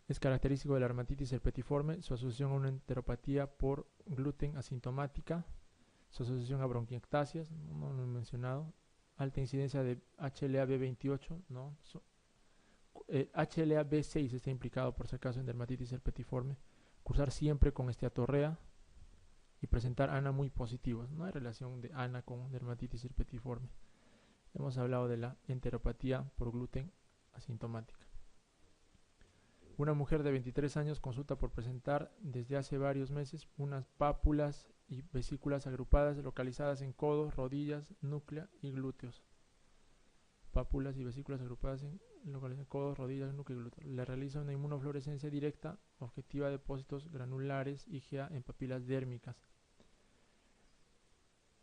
Es característico de la dermatitis herpetiforme su asociación a una enteropatía por gluten asintomática, su asociación a bronquiectasias, no lo he mencionado, alta incidencia de HLA-B28, ¿no? HLA-B6 está implicado por si acaso en dermatitis herpetiforme, cursar siempre con esteatorrea y presentar ANA muy positivos. No hay relación de ANA con dermatitis herpetiforme. Hemos hablado de la enteropatía por gluten asintomática. Una mujer de 23 años consulta por presentar desde hace varios meses unas pápulas y vesículas agrupadas localizadas en codos, rodillas, núclea y glúteos. Pápulas y vesículas agrupadas en codos, rodillas, núcleo y glúteos. Le realiza una inmunofluorescencia directa objetiva de depósitos granulares IgA en papilas dérmicas.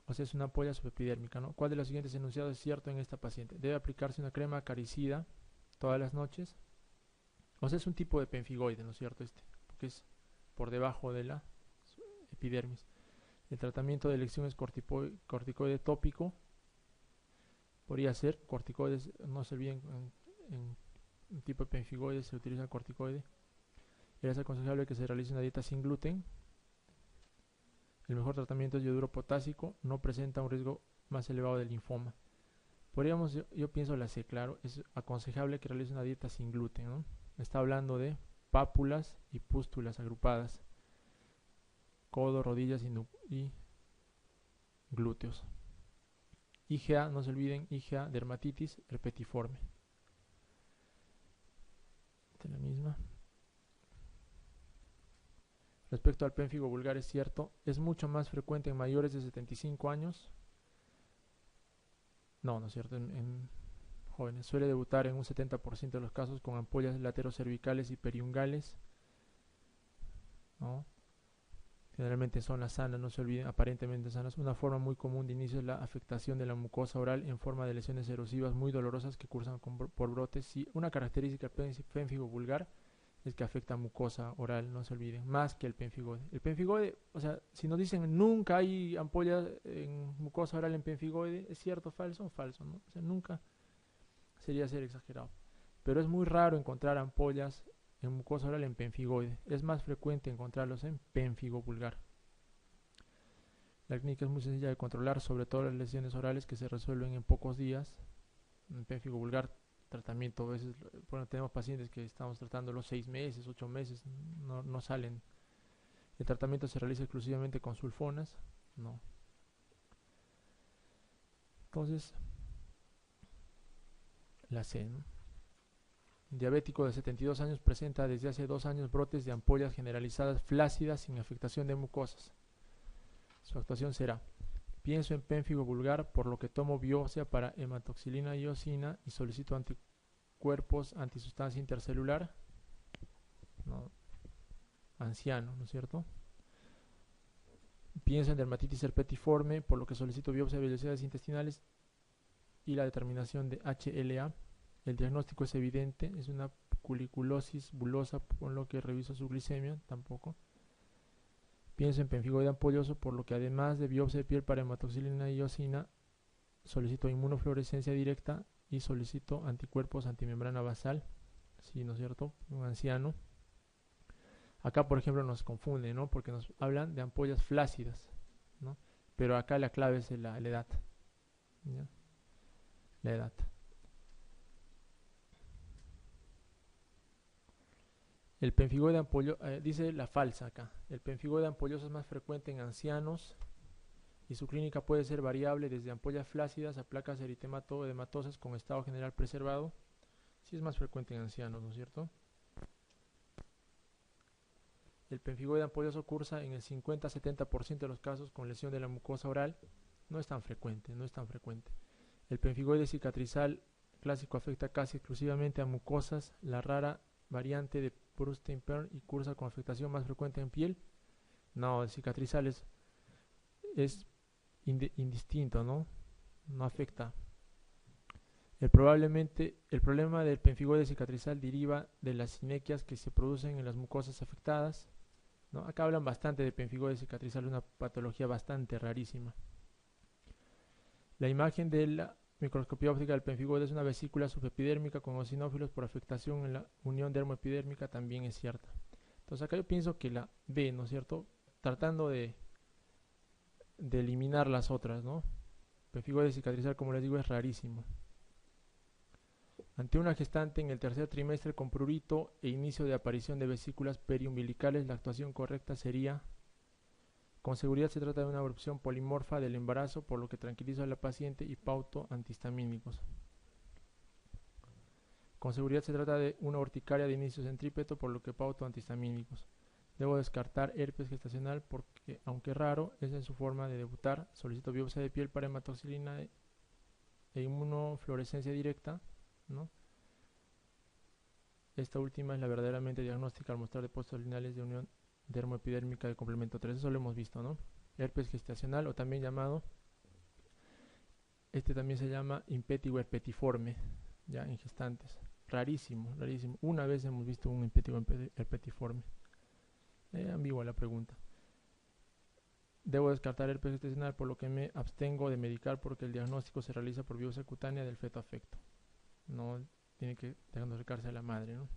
O sea, es una ampolla subepidérmica, ¿no? ¿Cuál de los siguientes enunciados es cierto en esta paciente? Debe aplicarse una crema acaricida todas las noches. O sea, es un tipo de pemfigoide, ¿no es cierto? Porque es por debajo de la epidermis. El tratamiento de elección es corticoide tópico. Podría ser corticoides, no se olviden, en tipo de pemfigoide se utiliza corticoide. Es aconsejable que se realice una dieta sin gluten. El mejor tratamiento es yoduro potásico, no presenta un riesgo más elevado de linfoma. Podríamos, yo pienso la C, claro, es aconsejable que realice una dieta sin gluten, ¿no? Está hablando de pápulas y pústulas agrupadas, codo, rodillas y glúteos. IgA, no se olviden, IgA dermatitis herpetiforme. Esta es la misma. Respecto al pénfigo vulgar es cierto, es mucho más frecuente en mayores de 75 años. No es cierto, en jóvenes. Suele debutar en un 70% de los casos con ampollas laterocervicales y periungales, ¿no? Generalmente son las sanas, no se olviden, aparentemente sanas. Una forma muy común de inicio es la afectación de la mucosa oral en forma de lesiones erosivas muy dolorosas que cursan por brotes. Sí, una característica del pénfigo vulgar es que afecta a mucosa oral, no se olviden, más que el pemfigoide. El pemfigoide, o sea, si nos dicen nunca hay ampollas en mucosa oral en pemfigoide, ¿es cierto, falso? Falso, ¿no? O sea, nunca sería ser exagerado. Pero es muy raro encontrar ampollas en mucosa oral en pemfigoide. Es más frecuente encontrarlos en pénfigo vulgar. La clínica es muy sencilla de controlar, sobre todo las lesiones orales que se resuelven en pocos días. En pénfigo vulgar, tratamiento, a veces, bueno, tenemos pacientes que estamos tratando los 6 meses, 8 meses, no salen. El tratamiento se realiza exclusivamente con sulfonas, no. Entonces, la C, ¿no? Diabético de 72 años presenta desde hace 2 años brotes de ampollas generalizadas flácidas sin afectación de mucosas. Su actuación será: pienso en pénfigo vulgar, por lo que tomo biopsia para hematoxilina y eosina y solicito anticuerpos antisustancia intercelular. No, anciano, ¿no es cierto? Pienso en dermatitis herpetiforme, por lo que solicito biopsia de vellosidades intestinales y la determinación de HLA. El diagnóstico es evidente, es una culiculosis bulosa, por lo que reviso su glicemia, tampoco. Pienso en pemfigoide ampolloso, por lo que además de biopsia de piel para hematoxilina y eosina, solicito inmunofluorescencia directa y solicito anticuerpos antimembrana basal. Sí, ¿no es cierto? Un anciano. Acá, por ejemplo, nos confunden, ¿no? Porque nos hablan de ampollas flácidas, ¿no? Pero acá la clave es la edad, ¿ya? La edad. El pemfigoide ampolloso, dice la falsa acá. El pemfigoide ampolloso es más frecuente en ancianos y su clínica puede ser variable desde ampollas flácidas a placas eritemato-edematosas con estado general preservado. Sí es más frecuente en ancianos, ¿no es cierto? El pemfigoide ampolloso cursa en el 50-70% de los casos con lesión de la mucosa oral. No es tan frecuente, no es tan frecuente. El pemfigoide cicatrizal clásico afecta casi exclusivamente a mucosas, la rara variante de Brustein-Pern, y cursa con afectación más frecuente en piel. No, el cicatrizal es indistinto, ¿no? No afecta. El problema del pemfigoide cicatrizal deriva de las sinequias que se producen en las mucosas afectadas, ¿no? Acá hablan bastante de pemfigoide cicatrizal, una patología bastante rarísima. La imagen de la microscopía óptica del pemfigoide es una vesícula subepidérmica con eosinófilos por afectación en la unión dermoepidérmica también es cierta. Entonces acá yo pienso que la B, ¿no es cierto? Tratando de eliminar las otras, ¿no? Pemfigoide cicatrizar, como les digo, es rarísimo. Ante una gestante en el tercer trimestre con prurito e inicio de aparición de vesículas periumbilicales, la actuación correcta sería: con seguridad se trata de una erupción polimorfa del embarazo, por lo que tranquilizo a la paciente y pauto antihistamínicos. Con seguridad se trata de una urticaria de inicio centrípeto, por lo que pauto antihistamínicos. Debo descartar herpes gestacional porque, aunque raro, es en su forma de debutar. Solicito biopsia de piel para hematoxilina e inmunofluorescencia directa, ¿no? Esta última es la verdaderamente diagnóstica al mostrar depósitos lineales de unión dermoepidérmica de complemento 3. Eso lo hemos visto, ¿no? Herpes gestacional, o también llamado, este también se llama impétigo herpetiforme, ya en gestantes. Rarísimo, rarísimo. Una vez hemos visto un impétigo herpetiforme. Ambigua la pregunta. Debo descartar herpes gestacional, por lo que me abstengo de medicar porque el diagnóstico se realiza por biopsia cutánea del feto afecto. No tiene que diagnosticarse a la madre, ¿no?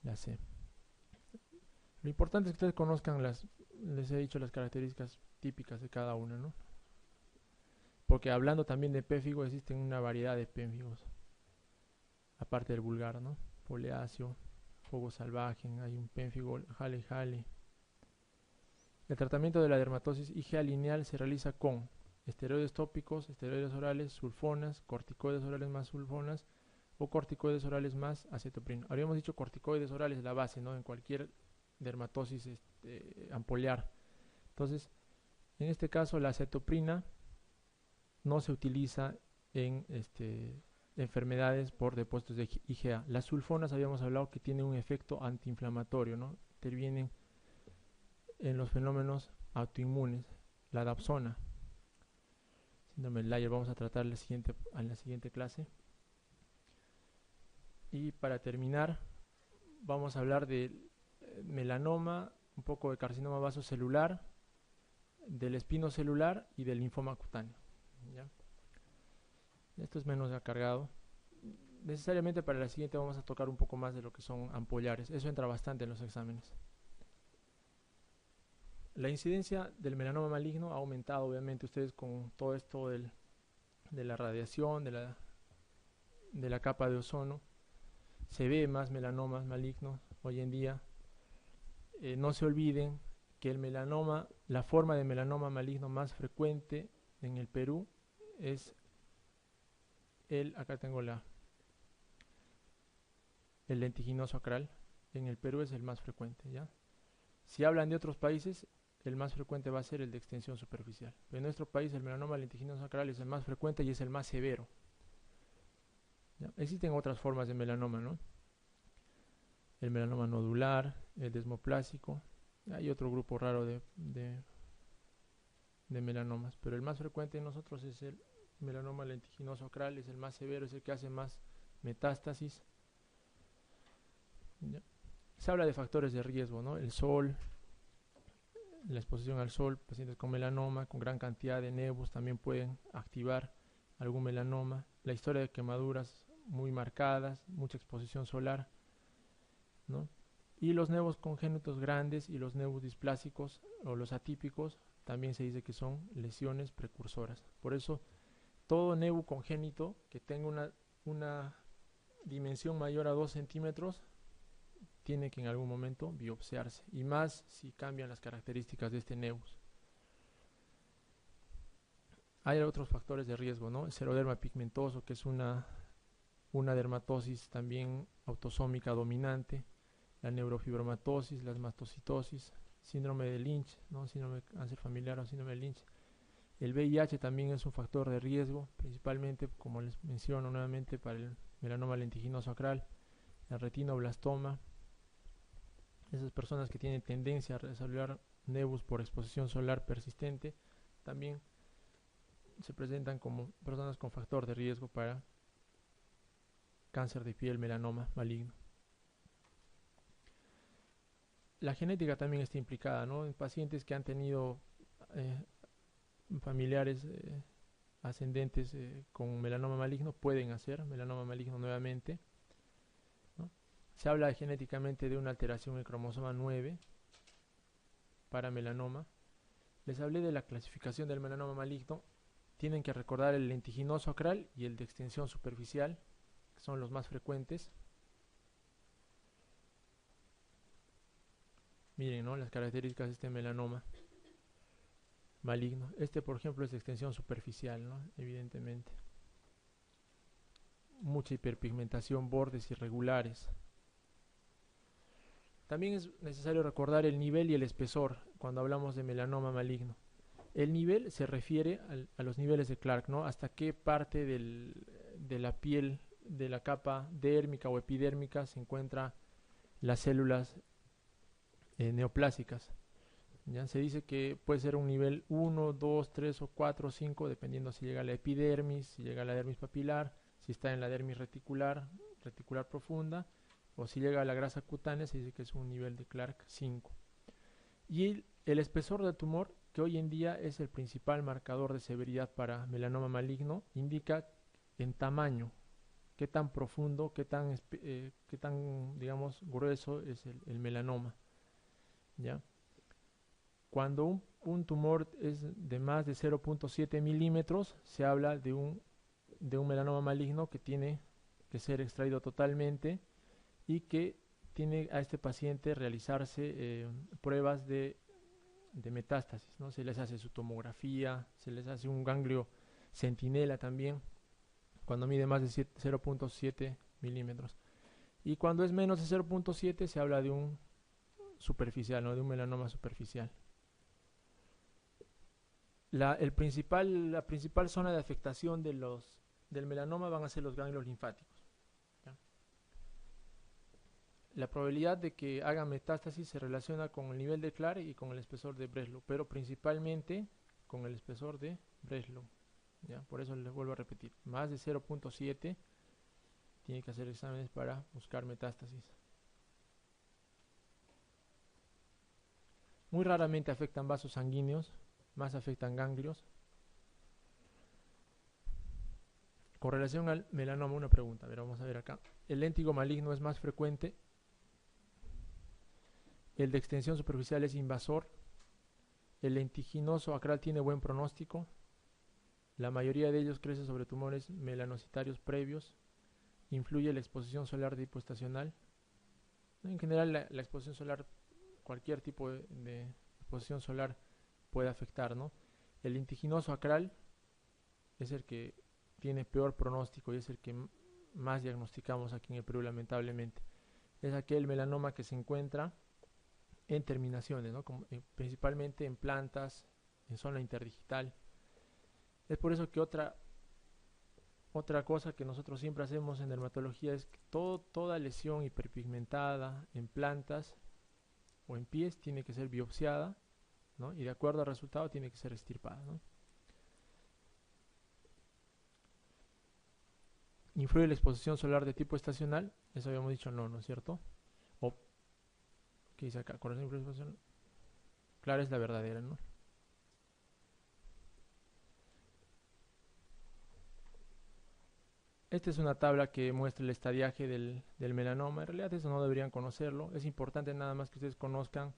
La C. Lo importante es que ustedes conozcan les he dicho las características típicas de cada una, ¿no? Porque hablando también de pénfigo, existen una variedad de pénfigos, aparte del vulgar, ¿no? Poleáceo, fuego salvaje, hay un pénfigo jale jale. El tratamiento de la dermatosis IgA lineal se realiza con esteroides tópicos, esteroides orales, sulfonas, corticoides orales más sulfonas o corticoides orales más acetoprina. Habríamos dicho corticoides orales, la base, ¿no? En cualquier dermatosis ampolear. Entonces, en este caso la acetoprina no se utiliza en enfermedades por depósitos de IgA. Las sulfonas habíamos hablado que tienen un efecto antiinflamatorio, ¿no? Intervienen en los fenómenos autoinmunes. La dapsona, síndrome de Leyer, vamos a tratar en la siguiente clase. Y para terminar, vamos a hablar del melanoma, un poco de carcinoma vasocelular, del espinocelular y del linfoma cutáneo, ¿ya? Esto es menos cargado. Necesariamente para la siguiente vamos a tocar un poco más de lo que son ampollares. Eso entra bastante en los exámenes. La incidencia del melanoma maligno ha aumentado, obviamente, ustedes con todo esto de la radiación, de la capa de ozono. Se ve más melanomas malignos hoy en día. No se olviden que el melanoma, la forma de melanoma maligno más frecuente en el Perú es acá tengo el lentiginoso acral. En el Perú es el más frecuente, ¿ya? Si hablan de otros países, el más frecuente va a ser el de extensión superficial. Pero en nuestro país el melanoma lentiginoso acral es el más frecuente y es el más severo, ¿ya? Existen otras formas de melanoma, ¿no? El melanoma nodular, el desmoplásico. Hay otro grupo raro de melanomas, pero el más frecuente en nosotros es el melanoma lentiginoso acral, es el más severo, es el que hace más metástasis, ¿ya? Se habla de factores de riesgo, ¿no? El sol, la exposición al sol, pacientes con melanoma, con gran cantidad de nevos también pueden activar algún melanoma. La historia de quemaduras muy marcadas, mucha exposición solar, ¿no? Y los nevos congénitos grandes y los nevos displásicos o los atípicos también se dice que son lesiones precursoras. Por eso todo nevo congénito que tenga una dimensión mayor a 2 centímetros tiene que en algún momento biopsiarse, y más si cambian las características de este nevus. Hay otros factores de riesgo, ¿no? El seroderma pigmentoso, que es una dermatosis también autosómica dominante, la neurofibromatosis, la mastocitosis, síndrome de Lynch, ¿no? Síndrome de cáncer familiar o síndrome de Lynch. El VIH también es un factor de riesgo, principalmente, como les menciono nuevamente, para el melanoma lentiginoso acral, el retinoblastoma. Esas personas que tienen tendencia a desarrollar nevus por exposición solar persistente también se presentan como personas con factor de riesgo para cáncer de piel, melanoma maligno. La genética también está implicada, ¿no? En pacientes que han tenido familiares ascendentes con melanoma maligno pueden hacer melanoma maligno nuevamente, ¿no? Se habla genéticamente de una alteración en el cromosoma 9 para melanoma. Les hablé de la clasificación del melanoma maligno. Tienen que recordar el lentiginoso acral y el de extensión superficial, que son los más frecuentes. Miren, ¿no?, las características de este melanoma maligno. Este, por ejemplo, es de extensión superficial, ¿no?, evidentemente. Mucha hiperpigmentación, bordes irregulares. También es necesario recordar el nivel y el espesor cuando hablamos de melanoma maligno. El nivel se refiere a los niveles de Clark, ¿no? Hasta qué parte de la piel, de la capa dérmica o epidérmica se encuentran las células neoplásicas. Ya se dice que puede ser un nivel 1, 2, 3 o 4 o 5, dependiendo si llega a la epidermis, si llega a la dermis papilar, si está en la dermis reticular, reticular profunda, o si llega a la grasa cutánea, se dice que es un nivel de Clark 5. Y el espesor del tumor, que hoy en día es el principal marcador de severidad para melanoma maligno, indica en tamaño, qué tan profundo, qué tan digamos, grueso es el melanoma, ¿ya? Cuando un tumor es de más de 0.7 milímetros, se habla de un melanoma maligno que tiene que ser extraído totalmente y que tiene a este paciente realizarse pruebas de metástasis, ¿no? Se les hace su tomografía, se les hace un ganglio centinela también, cuando mide más de 0.7 milímetros. Y cuando es menos de 0.7 se habla de un superficial, ¿no?, de un melanoma superficial. La principal zona de afectación del melanoma van a ser los ganglios linfáticos, ¿ya? La probabilidad de que haga metástasis se relaciona con el nivel de Clark y con el espesor de Breslow, pero principalmente con el espesor de Breslow, ¿ya? Por eso les vuelvo a repetir, más de 0.7 tiene que hacer exámenes para buscar metástasis. Muy raramente afectan vasos sanguíneos, más afectan ganglios. Con relación al melanoma, una pregunta, a ver, vamos a ver acá. El léntigo maligno es más frecuente. El de extensión superficial es invasor. El lentiginoso acral tiene buen pronóstico. La mayoría de ellos crece sobre tumores melanocitarios previos. Influye la exposición solar de hipoestacional. En general, la exposición solar, cualquier tipo de exposición solar puede afectar, ¿no? El lentiginoso acral es el que tiene peor pronóstico y es el que más diagnosticamos aquí en el Perú, lamentablemente. Es aquel melanoma que se encuentra en terminaciones, ¿no?, principalmente en plantas, en zona interdigital. Es por eso que otra cosa que nosotros siempre hacemos en dermatología es que toda lesión hiperpigmentada en plantas o en pies tiene que ser biopsiada, ¿no?, y de acuerdo al resultado tiene que ser extirpada, ¿no? ¿Influye la exposición solar de tipo estacional? Eso habíamos dicho no, ¿no es cierto? O, ¿qué dice acá? ¿Corrección de exposición? Claro, es la verdadera, ¿no? Esta es una tabla que muestra el estadiaje del melanoma. En realidad eso no deberían conocerlo. Es importante nada más que ustedes conozcan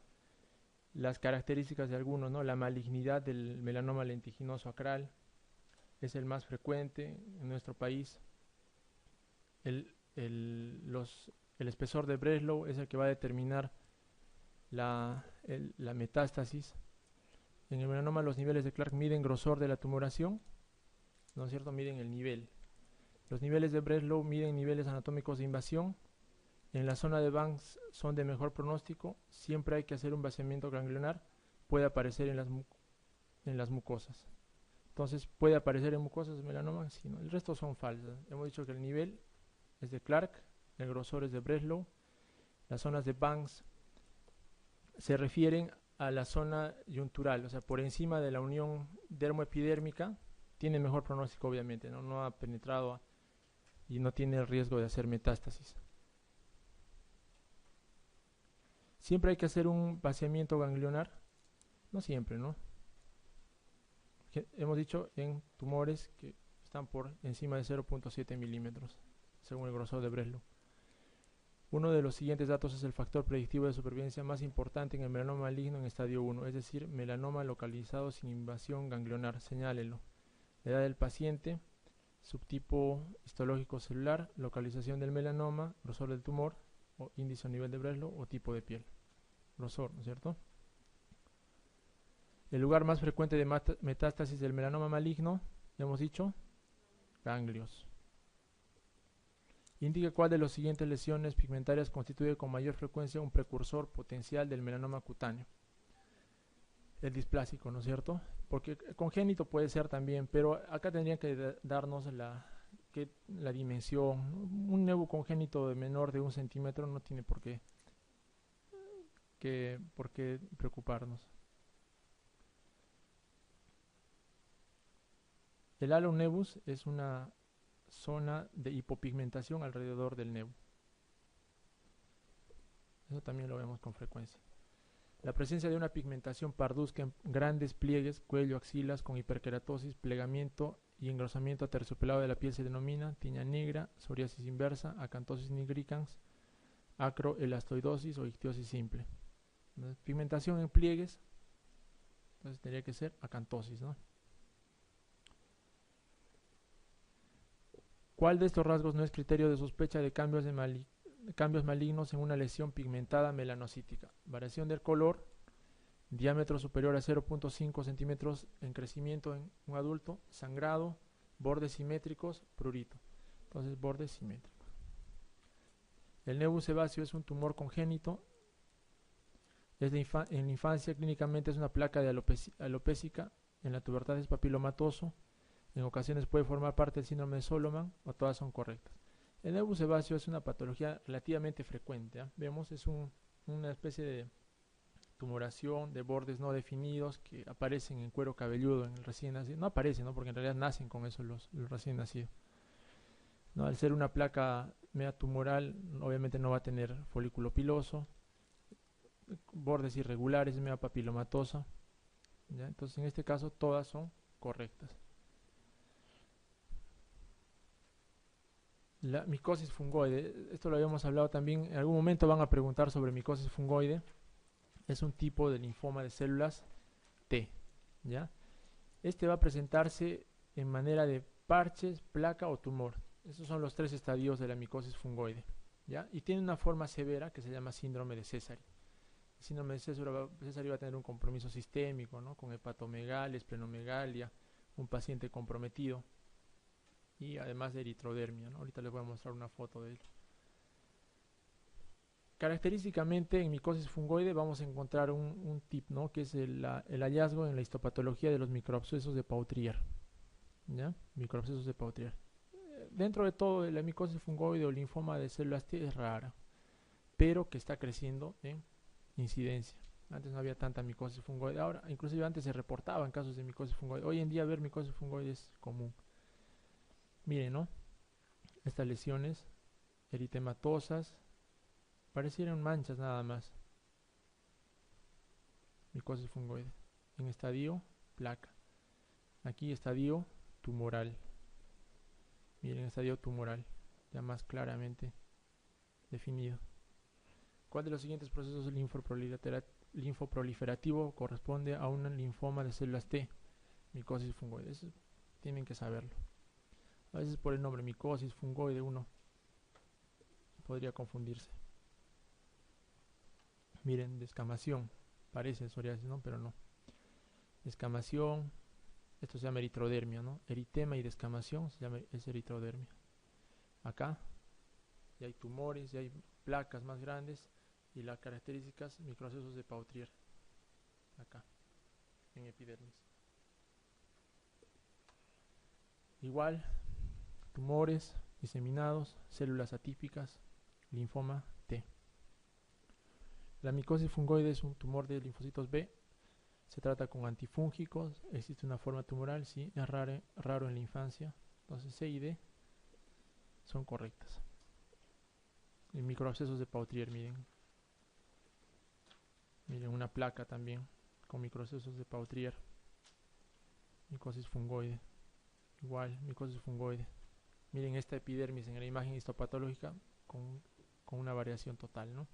las características de algunos, ¿no? La malignidad del melanoma lentiginoso acral es el más frecuente en nuestro país. El espesor de Breslow es el que va a determinar la metástasis. En el melanoma los niveles de Clark miden grosor de la tumoración, ¿no es cierto? Miden el nivel. Los niveles de Breslow miden niveles anatómicos de invasión. En la zona de Banks son de mejor pronóstico. Siempre hay que hacer un vaciamiento ganglionar. Puede aparecer en las mucosas. Entonces, ¿puede aparecer en mucosas de melanoma? Sí, ¿no? El resto son falsas. Hemos dicho que el nivel es de Clark, el grosor es de Breslow. Las zonas de Banks se refieren a la zona yuntural, o sea, por encima de la unión dermoepidérmica, tiene mejor pronóstico, obviamente, no ha penetrado y no tiene el riesgo de hacer metástasis. Siempre hay que hacer un vaciamiento ganglionar, no siempre, ¿no? hemos dicho en tumores que están por encima de 0.7 milímetros, según el grosor de Breslow. Uno de los siguientes datos es el factor predictivo de supervivencia más importante en el melanoma maligno en estadio 1, es decir, melanoma localizado sin invasión ganglionar. Señálelo. La edad del paciente, subtipo histológico celular, localización del melanoma, grosor del tumor, o índice o nivel de Breslow, o tipo de piel. Grosor, ¿no es cierto? El lugar más frecuente de metástasis del melanoma maligno, ya hemos dicho, ganglios. Indica cuál de las siguientes lesiones pigmentarias constituye con mayor frecuencia un precursor potencial del melanoma cutáneo. El displásico, ¿no es cierto? Porque congénito puede ser también, pero acá tendrían que darnos la dimensión. Un nevo congénito de menor de 1 centímetro no tiene por qué preocuparnos. El halo nevus es una zona de hipopigmentación alrededor del nevo. Eso también lo vemos con frecuencia. La presencia de una pigmentación parduzca en grandes pliegues, cuello, axilas, con hiperkeratosis, plegamiento y engrosamiento aterciopelado de la piel se denomina tiña negra, psoriasis inversa, acantosis nigricans, acroelastoidosis o ictiosis simple. Entonces, pigmentación en pliegues, entonces tendría que ser acantosis, ¿no? ¿Cuál de estos rasgos no es criterio de sospecha de cambios malignos en una lesión pigmentada melanocítica? Variación del color, diámetro superior a 0.5 centímetros en crecimiento en un adulto, sangrado, bordes simétricos, prurito. Entonces, bordes simétricos. El nevus sebáceo es un tumor congénito. En la infancia clínicamente es una placa de alopésica en la tubertasis papilomatoso. En ocasiones puede formar parte del síndrome de Solomon o todas son correctas. El nevus sebáceo es una patología relativamente frecuente. Vemos, es una especie de tumoración de bordes no definidos que aparecen en cuero cabelludo en el recién nacido. No aparecen, ¿no? Porque en realidad nacen con eso los recién nacidos. ¿No? Al ser una placa media tumoral, obviamente no va a tener folículo piloso, bordes irregulares, media papilomatosa. ¿Ya? Entonces, en este caso, todas son correctas. La micosis fungoide, esto lo habíamos hablado también, en algún momento van a preguntar sobre micosis fungoide. Es un tipo de linfoma de células T, ¿ya? Este va a presentarse en manera de parches, placa o tumor. Esos son los 3 estadios de la micosis fungoide, ¿ya? Y tiene una forma severa que se llama síndrome de Sézary. El síndrome de Sézary va a tener un compromiso sistémico, ¿no? Con hepatomegalia, esplenomegalia, un paciente comprometido y además de eritrodermia, ¿no? Ahorita les voy a mostrar una foto de él. Característicamente en micosis fungoide vamos a encontrar un tip, ¿no? Que es el hallazgo en la histopatología de los microabscesos de Pautrier, ¿ya? Microabscesos de Pautrier. Dentro de todo, la micosis fungoide o linfoma de células T es rara, pero que está creciendo en incidencia. Antes no había tanta micosis fungoide, ahora inclusive antes se reportaban casos de micosis fungoide. Hoy en día ver micosis fungoide es común. Miren, ¿no? Estas lesiones eritematosas parecieran manchas nada más. Micosis fungoide. En estadio placa. Aquí estadio tumoral. Miren, estadio tumoral, ya más claramente definido. ¿Cuál de los siguientes procesos linfoproliferativo corresponde a un linfoma de células T? Micosis fungoide. Eso tienen que saberlo. A veces por el nombre micosis fungoide uno podría confundirse. Miren, descamación. Parece psoriasis, ¿no? Pero no. Descamación. Esto se llama eritrodermia, ¿no? Eritema y descamación es eritrodermia. Acá ya hay tumores, ya hay placas más grandes y las características microabscesos de Pautrier. Acá, en epidermis. Igual, tumores diseminados, células atípicas, linfoma T. La micosis fungoide es un tumor de linfocitos B. Se trata con antifúngicos. Existe una forma tumoral, sí, es raro en la infancia. Entonces C y D son correctas. Y microabscesos de Pautrier, miren. Miren, una placa también con microabscesos de Pautrier. micosis fungoide. Igual, micosis fungoide. Miren esta epidermis en la imagen histopatológica con una variación total, ¿no?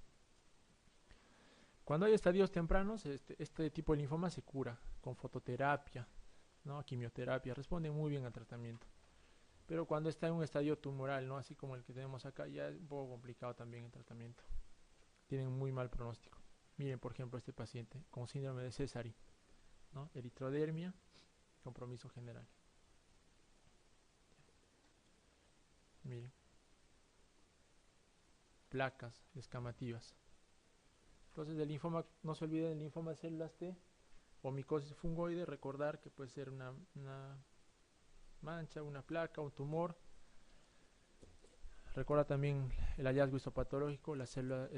Cuando hay estadios tempranos, este tipo de linfoma se cura con fototerapia, ¿no? Quimioterapia, responde muy bien al tratamiento. Pero cuando está en un estadio tumoral, ¿no? Así como el que tenemos acá, ya es un poco complicado también el tratamiento. Tienen muy mal pronóstico. Miren, por ejemplo, este paciente con síndrome de Sézary, ¿no? Eritrodermia, compromiso general. Miren, placas descamativas. Entonces, del linfoma, no se olviden del linfoma de células T o micosis fungoide, recordar que puede ser una mancha, una placa, un tumor. Recuerda también el hallazgo histopatológico, la célula,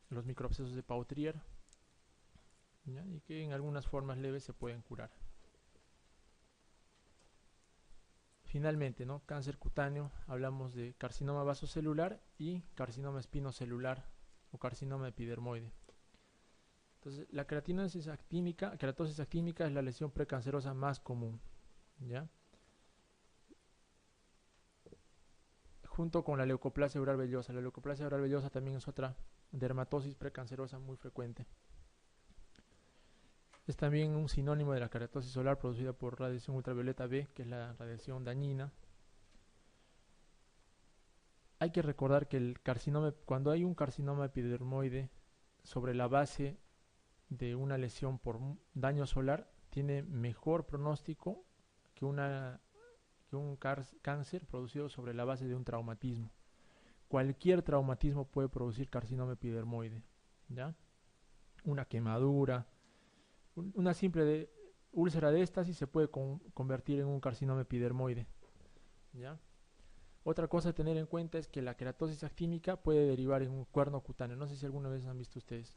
los microabscesos de Pautrier, ¿ya? Y que en algunas formas leves se pueden curar. Finalmente, ¿no? Cáncer cutáneo, hablamos de carcinoma vasocelular y carcinoma espinocelular o carcinoma epidermoide. Entonces, la queratosis actínica es la lesión precancerosa más común, ¿ya? Junto con la leucoplasia oral vellosa. La leucoplasia oral vellosa también es otra dermatosis precancerosa muy frecuente. Es también un sinónimo de la queratosis solar producida por radiación ultravioleta B, que es la radiación dañina. Hay que recordar que el carcinoma, cuando hay un carcinoma epidermoide sobre la base de una lesión por daño solar, tiene mejor pronóstico que un cáncer producido sobre la base de un traumatismo. Cualquier traumatismo puede producir carcinoma epidermoide, ¿ya? Una quemadura, una simple úlcera de éstasis se puede convertir en un carcinoma epidermoide, ¿ya? Otra cosa a tener en cuenta es que la queratosis actínica puede derivar en un cuerno cutáneo. No sé si alguna vez han visto ustedes.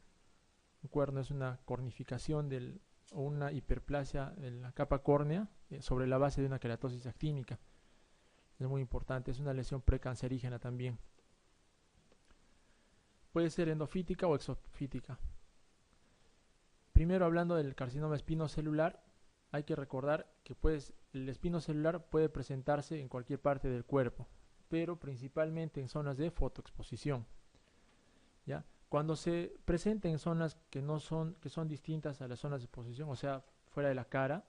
Un cuerno es una cornificación o una hiperplasia de la capa córnea sobre la base de una queratosis actínica. Es muy importante, es una lesión precancerígena también. Puede ser endofítica o exofítica. Primero, hablando del carcinoma espinocelular, hay que recordar que el espinocelular puede presentarse en cualquier parte del cuerpo, pero principalmente en zonas de fotoexposición, ¿ya? Cuando se presenta en zonas que son distintas a las zonas de exposición, o sea, fuera de la cara,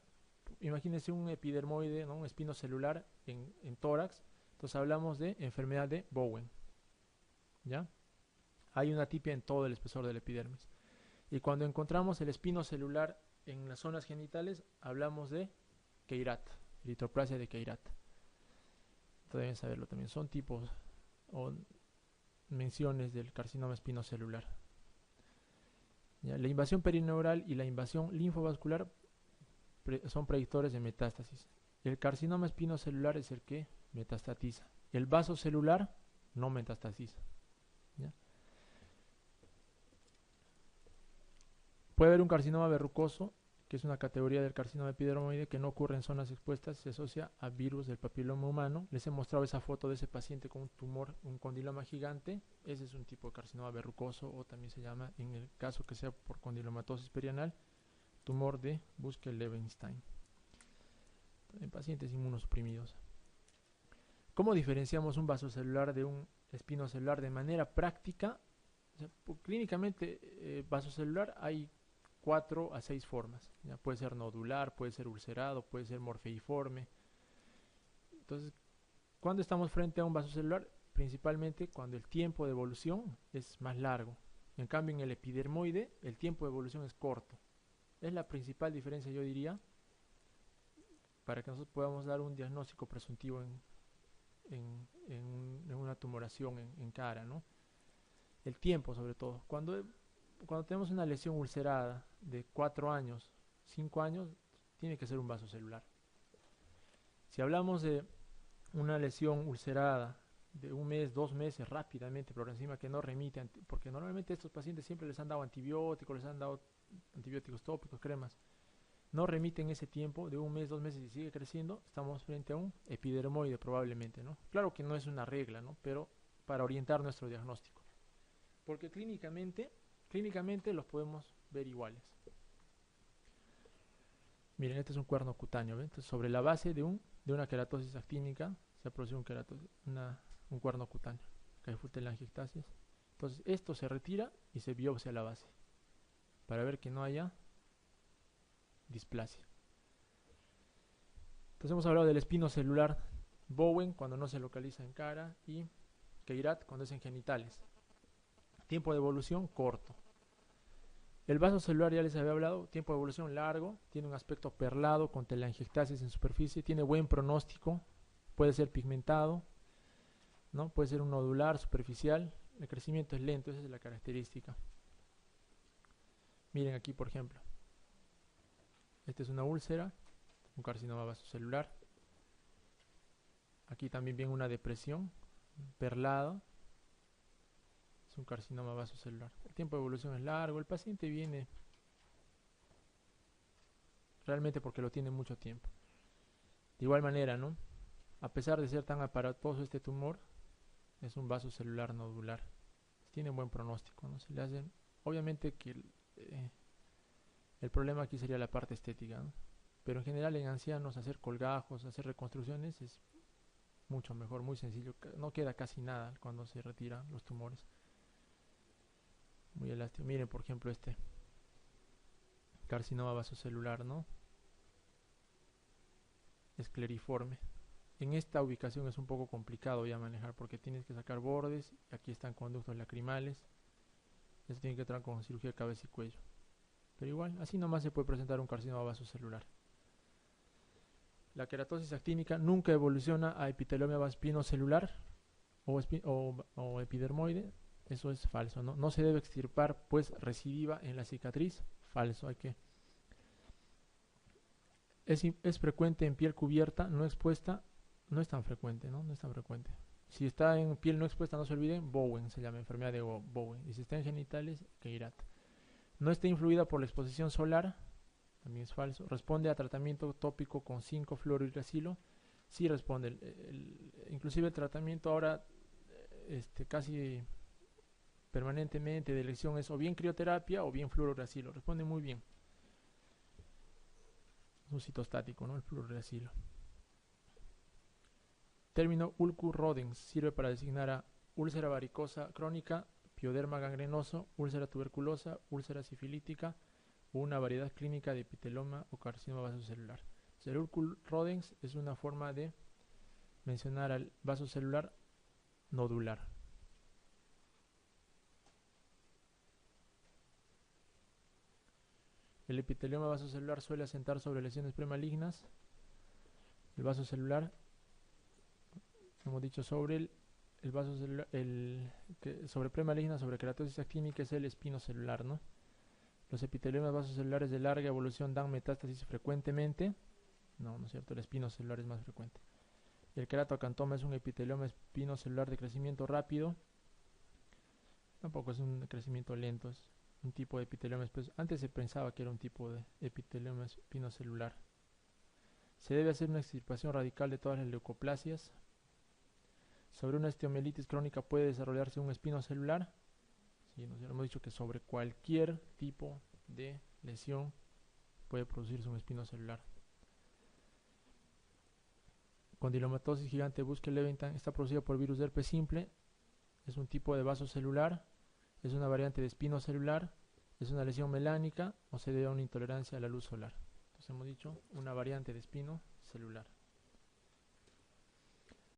imagínense un epidermoide, ¿no? Un espinocelular en tórax, entonces hablamos de enfermedad de Bowen, ¿ya? Hay una atipia en todo el espesor del epidermis. Y cuando encontramos el espinocelular en las zonas genitales, hablamos de Queyrat, eritroplasia de Queyrat. Deben saberlo también. Son tipos o menciones del carcinoma espinocelular. ¿Ya? La invasión perineural y la invasión linfovascular son predictores de metástasis. El carcinoma espinocelular es el que metastatiza. El vasocelular no metastatiza. ¿Ya? Puede haber un carcinoma verrucoso, que es una categoría del carcinoma epidermoide que no ocurre en zonas expuestas, se asocia a virus del papiloma humano. Les he mostrado esa foto de ese paciente con un tumor, un condiloma gigante. Ese es un tipo de carcinoma verrucoso, o también se llama, en el caso que sea por condilomatosis perianal, tumor de Buschke-Levenstein, en pacientes inmunosuprimidos. ¿Cómo diferenciamos un vasocelular de un espinocelular de manera práctica? O sea, clínicamente, vasocelular hay 4 a 6 formas. ¿Ya? Puede ser nodular, puede ser ulcerado, puede ser morfeiforme. Entonces, ¿cuándo estamos frente a un vasocelular? Principalmente cuando el tiempo de evolución es más largo. En cambio, en el epidermoide, el tiempo de evolución es corto. Es la principal diferencia, yo diría, para que nosotros podamos dar un diagnóstico presuntivo en una tumoración en cara, ¿no? El tiempo, sobre todo. Cuando tenemos una lesión ulcerada de 4 años, 5 años, tiene que ser un vasocelular. Si hablamos de una lesión ulcerada de 1 mes, 2 meses, rápidamente, por encima que no remite, porque normalmente a estos pacientes siempre les han dado antibióticos, les han dado antibióticos tópicos, cremas, no remiten ese tiempo de 1 mes, 2 meses y sigue creciendo, estamos frente a un epidermoide probablemente, ¿no? Claro que no es una regla, ¿no? Pero para orientar nuestro diagnóstico. Porque clínicamente los podemos ver iguales. Miren, este es un cuerno cutáneo, ¿ven? Entonces, sobre la base de una queratosis actínica se ha producido un cuerno cutáneo. Acá hay telangiectasis. Entonces, esto se retira y se biopsia la base para ver que no haya displasia. Entonces, hemos hablado del espino celular Bowen cuando no se localiza en cara y Queyrat cuando es en genitales. Tiempo de evolución corto. El vaso celular ya les había hablado, tiempo de evolución largo, tiene un aspecto perlado con telangiectasis en superficie, tiene buen pronóstico, puede ser pigmentado, ¿no? Puede ser un nodular, superficial, el crecimiento es lento, esa es la característica. Miren aquí por ejemplo, esta es una úlcera, un carcinoma vasocelular, aquí también viene una depresión perlada, es un carcinoma vasocelular. El tiempo de evolución es largo, el paciente viene realmente porque lo tiene mucho tiempo. De igual manera, ¿no? A pesar de ser tan aparatoso este tumor, es un vaso celular nodular. Tiene buen pronóstico, ¿no? Se le hacen, obviamente que el problema aquí sería la parte estética, ¿no? Pero en general en ancianos hacer colgajos, hacer reconstrucciones es mucho mejor, muy sencillo. No queda casi nada cuando se retiran los tumores. Muy elástico. Miren por ejemplo este carcinoma vasocelular, ¿no? Escleriforme. En esta ubicación es un poco complicado ya manejar porque tienes que sacar bordes. Aquí están conductos lacrimales. Esto tiene que entrar con cirugía de cabeza y cuello. Pero igual, así nomás se puede presentar un carcinoma vasocelular. La queratosis actínica nunca evoluciona a epitelioma espinocelular o epidermoide. Eso es falso, ¿no? No se debe extirpar, pues recidiva en la cicatriz. Falso, es frecuente en piel cubierta, no expuesta. No es tan frecuente, ¿no? No es tan frecuente. Si está en piel no expuesta, no se olviden, Bowen se llama, enfermedad de Bowen. Y si está en genitales, Queyrat. No está influida por la exposición solar, también es falso. Responde a tratamiento tópico con 5-fluorouracilo. Sí responde. Inclusive el tratamiento ahora casi permanentemente de elección es o bien crioterapia o bien fluorouracilo. Responde muy bien. Es un citostático, ¿no? El fluorouracilo. Término Ulcus-Rodens sirve para designar a úlcera varicosa crónica, pioderma gangrenoso, úlcera tuberculosa, úlcera sifilítica o una variedad clínica de epiteloma o carcinoma vasocelular. El Ulcus-Rodens es una forma de mencionar al vasocelular nodular. El epitelioma vasocelular suele asentar sobre lesiones premalignas. El vasocelular, hemos dicho sobre el vasocelular, sobre premaligna, sobre queratosis actínica es el espinocelular, ¿no? Los epiteliomas vasocelulares de larga evolución dan metástasis frecuentemente. No, no es cierto, el espinocelular es más frecuente. El queratoacantoma es un epitelioma espinocelular de crecimiento rápido. Tampoco es un crecimiento lento, es un tipo de epitelioma. Antes se pensaba que era un tipo de epitelioma espinocelular. Se debe hacer una extirpación radical de todas las leucoplasias. Sobre una osteomielitis crónica puede desarrollarse un espinocelular. Sí, hemos dicho que sobre cualquier tipo de lesión puede producirse un espinocelular. Condilomatosis gigante Buschke-Levitan está producida por virus de herpes simple. Es un tipo de vasocelular. Es una variante de espinocelular. Es una lesión melánica o se debe a una intolerancia a la luz solar. Entonces hemos dicho una variante de espinocelular.